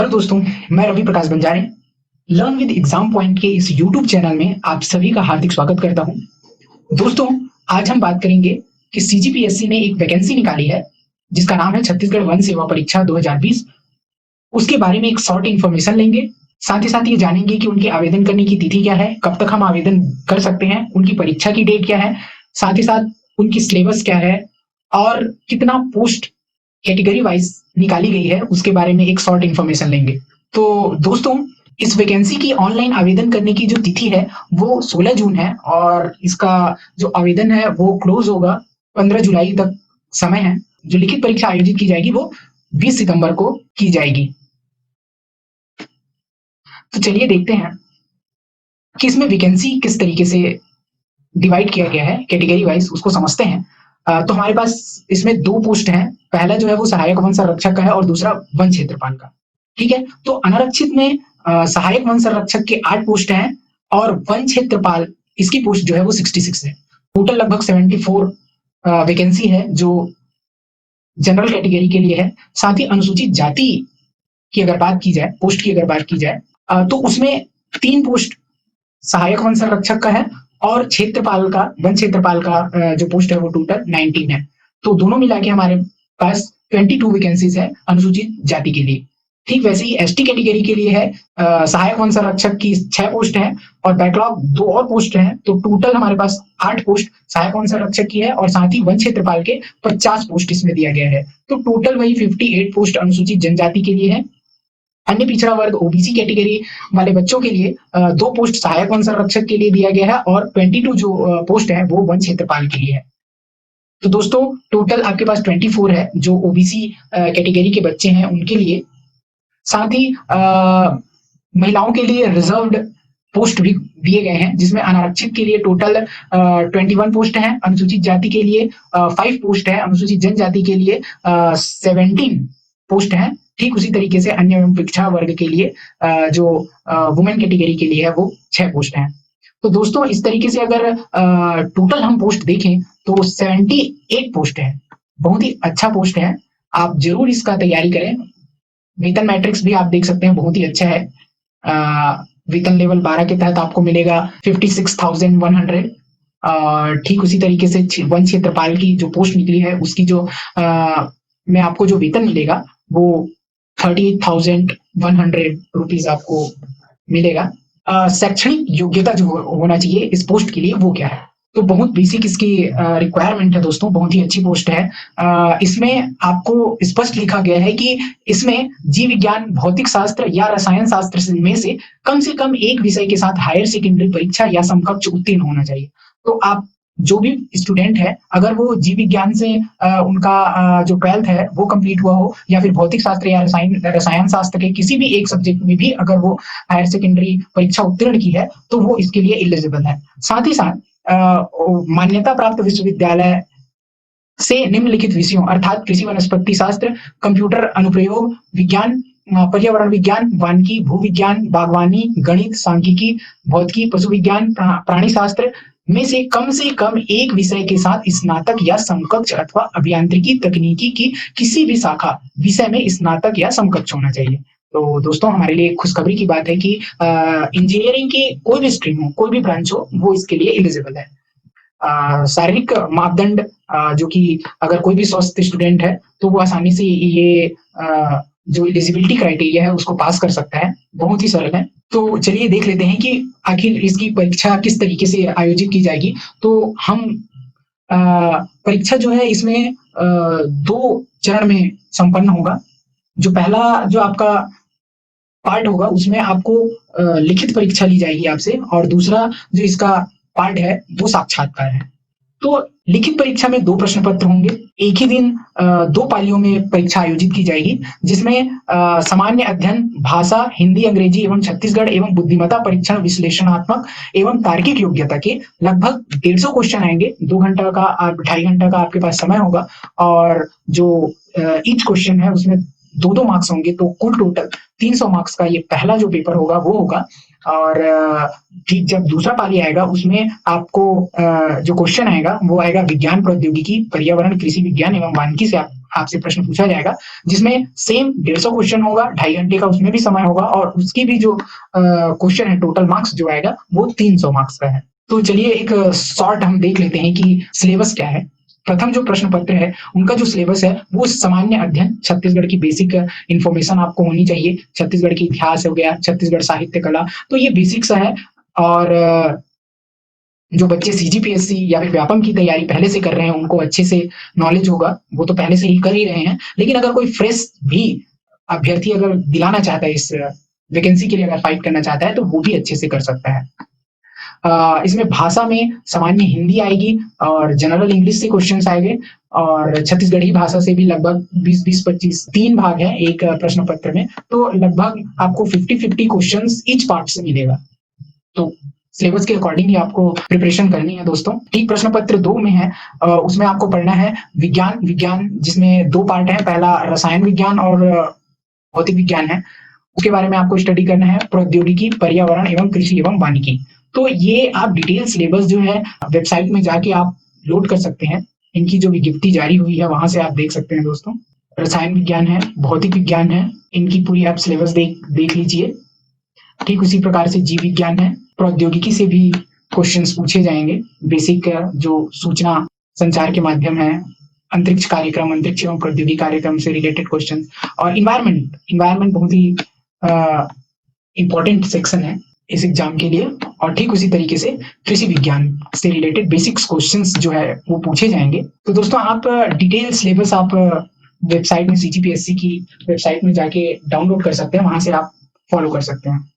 Hello दोस्तों, मैं रवि प्रकाश बंजारे learn with exam point के इस यूट्यूब चैनल में आप सभी का हार्दिक स्वागत करता हूं। दोस्तों, आज हम बात करेंगे कि सीजीपीएससी ने एक वैकेंसी निकाली है जिसका नाम है छत्तीसगढ़ वन सेवा परीक्षा 2020। उसके बारे में एक शॉर्ट इन्फॉर्मेशन लेंगे। साथ ही साथ ये जानेंगे कि उनके आवेदन करने की तिथि क्या है, कब तक हम आवेदन कर सकते हैं, उनकी परीक्षा की डेट क्या है, साथ ही साथ उनकी सिलेबस क्या है और कितना पोस्ट कैटेगरी वाइज निकाली गई है उसके बारे में एक शॉर्ट इन्फॉर्मेशन लेंगे। तो दोस्तों, इस वैकेंसी की ऑनलाइन आवेदन करने की जो तिथि है वो 16 जून है और इसका जो आवेदन है वो क्लोज होगा 15 जुलाई तक समय है। जो लिखित परीक्षा आयोजित की जाएगी वो 20 सितंबर को की जाएगी। तो चलिए देखते हैं कि इसमें वैकेंसी किस तरीके से डिवाइड किया गया है कैटेगरी वाइज, उसको समझते हैं। तो हमारे पास इसमें दो पोस्ट हैं। पहला जो है वो सहायक वन संरक्षक का है और दूसरा वन क्षेत्रपाल का। ठीक है, तो अनारक्षित में सहायक वन संरक्षक के 8 पोस्ट हैं और वन क्षेत्रपाल इसकी पोस्ट जो है वो 66 है। टोटल लगभग 74 वैकेंसी है जो जनरल कैटेगरी के लिए है। साथ ही अनुसूचित जाति की अगर बात की जाए, पोस्ट की अगर बात की जाए, तो उसमें 3 पोस्ट सहायक वन संरक्षक का है और क्षेत्रपाल का, वन क्षेत्रपाल का जो पोस्ट है वो टोटल 19 है। तो दोनों मिला के हमारे पास 22 वैकेंसीज है अनुसूचित जाति के लिए। ठीक वैसे ही एसटी कैटेगरी के लिए है, सहायक वन संरक्षक की 6 पोस्ट है और बैकलॉग 2 और पोस्ट है। तो टोटल हमारे पास 8 पोस्ट सहायक वन संरक्षक की है और साथ ही वन क्षेत्रपाल के 50 पोस्ट इसमें दिया गया है। तो टोटल वही 58 पोस्ट अनुसूचित जनजाति के लिए है। अन्य पिछड़ा वर्ग ओबीसी कैटेगरी वाले बच्चों के लिए 2 पोस्ट सहायक वन संरक्षक के लिए दिया गया है और 22 जो पोस्ट है वो वन क्षेत्रपाल के लिए है। तो दोस्तों, टोटल आपके पास 24 है जो ओबीसी कैटेगरी के बच्चे हैं उनके लिए। साथ ही महिलाओं के लिए रिजर्व्ड पोस्ट भी दिए गए हैं जिसमें अनारक्षित के लिए टोटल 21 पोस्ट है, अनुसूचित जाति के लिए 5 पोस्ट है, अनुसूचित जनजाति के लिए 17 पोस्ट है। ठीक उसी तरीके से अन्य एवं पिछड़ा वर्ग के लिए जो वुमेन कैटेगरी के लिए है वो 6 पोस्ट हैं। तो दोस्तों, इस तरीके से अगर टोटल हम पोस्ट देखें तो 78 पोस्ट है। बहुत ही अच्छा पोस्ट है, आप जरूर इसका तैयारी करें। वेतन मैट्रिक्स भी आप देख सकते हैं, बहुत ही अच्छा है। वेतन लेवल 12 के तहत आपको मिलेगा 56,100। ठीक उसी तरीके से वन क्षेत्रपाल की जो पोस्ट निकली है उसकी जो में आपको जो वेतन मिलेगा वो 38,100 रुपीज आपको मिलेगा। शैक्षणिक योग्यता जो होना चाहिए इस पोस्ट के लिए वो क्या है, तो बहुत बेसिक इसकी रिक्वायरमेंट है दोस्तों। बहुत ही अच्छी पोस्ट है। इसमें आपको स्पष्ट लिखा गया है कि इसमें जीव विज्ञान, भौतिक शास्त्र या रसायन शास्त्र में से कम एक विषय के साथ हायर सेकेंडरी परीक्षा या समकक्ष उत्तीर्ण होना चाहिए। तो आप जो भी स्टूडेंट है अगर वो जीव विज्ञान से उनका जो 12th है वो कंप्लीट हुआ हो या फिर भौतिक शास्त्र या रसायन शास्त्र के किसी भी एक सब्जेक्ट में भी अगर वो हायर सेकेंडरी परीक्षा उत्तीर्ण की है तो वो इसके लिए एलिजिबल है। साथ ही साथ मान्यता प्राप्त विश्वविद्यालय से निम्नलिखित विषयों अर्थात कृषि वनस्पति शास्त्र, कंप्यूटर अनुप्रयोग विज्ञान, पर्यावरण विज्ञान, वानिकी, भू विज्ञान, बागवानी, गणित, सांख्यिकी, भौतिकी, पशु विज्ञान, प्राणी शास्त्र में से कम एक विषय के साथ स्नातक या समकक्ष अथवा अभियांत्रिकी तकनीकी की किसी भी शाखा विषय में स्नातक या समकक्ष होना चाहिए। तो दोस्तों, हमारे लिए खुशखबरी की बात है कि इंजीनियरिंग की कोई भी स्ट्रीम हो, कोई भी ब्रांच हो, वो इसके लिए एलिजिबल है। शारीरिक मापदंड जो कि अगर कोई भी स्वस्थ स्टूडेंट है तो वो आसानी से ये जो एलिजिबिलिटी क्राइटेरिया है उसको पास कर सकता है। बहुत ही सरल है। तो चलिए देख लेते हैं कि आखिर इसकी परीक्षा किस तरीके से आयोजित की जाएगी। तो हम परीक्षा जो है इसमें 2 चरण में संपन्न होगा। जो पहला जो आपका पार्ट होगा उसमें आपको लिखित परीक्षा ली जाएगी आपसे और दूसरा जो इसका पार्ट है वो साक्षात्कार है। तो लिखित परीक्षा में 2 प्रश्न पत्र होंगे। एक ही दिन 2 पालियों में परीक्षा आयोजित की जाएगी जिसमें सामान्य अध्ययन, भाषा, हिंदी, अंग्रेजी एवं छत्तीसगढ़ एवं बुद्धिमत्ता परीक्षण, विश्लेषणात्मक एवं तार्किक योग्यता के लगभग 150 क्वेश्चन आएंगे। 2 घंटा का 2.5 घंटा का आपके पास समय होगा और जो ईच क्वेश्चन है उसमें 2-2 मार्क्स होंगे। तो कुल टोटल 300 मार्क्स का ये पहला जो पेपर होगा वो होगा। और ठीक जब दूसरा पाली आएगा उसमें आपको जो क्वेश्चन आएगा वो आएगा विज्ञान, प्रौद्योगिकी, पर्यावरण, कृषि विज्ञान एवं वानिकी से आपसे प्रश्न पूछा जाएगा, जिसमें सेम 150 क्वेश्चन होगा, 2.5 घंटे का उसमें भी समय होगा और उसकी भी जो क्वेश्चन है टोटल मार्क्स जो आएगा वो 300 मार्क्स का है। तो चलिए एक शॉर्ट हम देख लेते हैं कि सिलेबस क्या है। प्रथम जो प्रश्न पत्र है उनका जो सिलेबस है वो सामान्य अध्ययन, छत्तीसगढ़ की बेसिक इंफॉर्मेशन आपको होनी चाहिए, छत्तीसगढ़ की इतिहास हो गया, छत्तीसगढ़ साहित्य कला, तो ये बेसिक्स है। और जो बच्चे सीजीपीएससी या फिर व्यापम की तैयारी पहले से कर रहे हैं उनको अच्छे से नॉलेज होगा, वो तो पहले से ही कर ही रहे हैं, लेकिन अगर कोई फ्रेश भी अभ्यर्थी अगर दिलाना चाहता है, इस वैकेंसी के लिए अगर फाइट करना चाहता है तो वो भी अच्छे से कर सकता है। इसमें भाषा में सामान्य हिंदी आएगी और जनरल इंग्लिश से क्वेश्चंस आएंगे और छत्तीसगढ़ी भाषा से भी लगभग 20-25 3 भाग है एक प्रश्न पत्र में, तो लगभग आपको 50-50 क्वेश्चंस ईच पार्ट से मिलेगा। तो सिलेबस के अकॉर्डिंग ही आपको प्रिपरेशन करनी है दोस्तों। ठीक प्रश्न पत्र 2 में है, उसमें आपको पढ़ना है विज्ञान जिसमें 2 पार्ट है, पहला रसायन विज्ञान और भौतिक विज्ञान है। उसके बारे में आपको स्टडी करना है प्रौद्योगिकी, पर्यावरण एवं कृषि एवं वानिकी। तो ये आप डिटेल सिलेबस जो है वेबसाइट में जाके आप लोड कर सकते हैं, इनकी जो विज्ञप्ति जारी हुई है वहां से आप देख सकते हैं दोस्तों। रसायन विज्ञान है, भौतिक विज्ञान है, इनकी पूरी आप सिलेबस देख लीजिए। ठीक उसी प्रकार से जीव विज्ञान है, प्रौद्योगिकी से भी क्वेश्चंस पूछे जाएंगे, बेसिक जो सूचना संचार के माध्यम है, अंतरिक्ष कार्यक्रम, अंतरिक्ष एवं प्रौद्योगिकी कार्यक्रम से रिलेटेड क्वेश्चन, और इन्वायरमेंट बहुत ही इंपॉर्टेंट सेक्शन है इस एग्जाम के लिए। और ठीक उसी तरीके से कृषि विज्ञान से रिलेटेड बेसिक्स क्वेश्चंस जो है वो पूछे जाएंगे। तो दोस्तों आप डिटेल सिलेबस आप वेबसाइट में सीजीपीएससी की वेबसाइट में जाके डाउनलोड कर सकते हैं, वहां से आप फॉलो कर सकते हैं।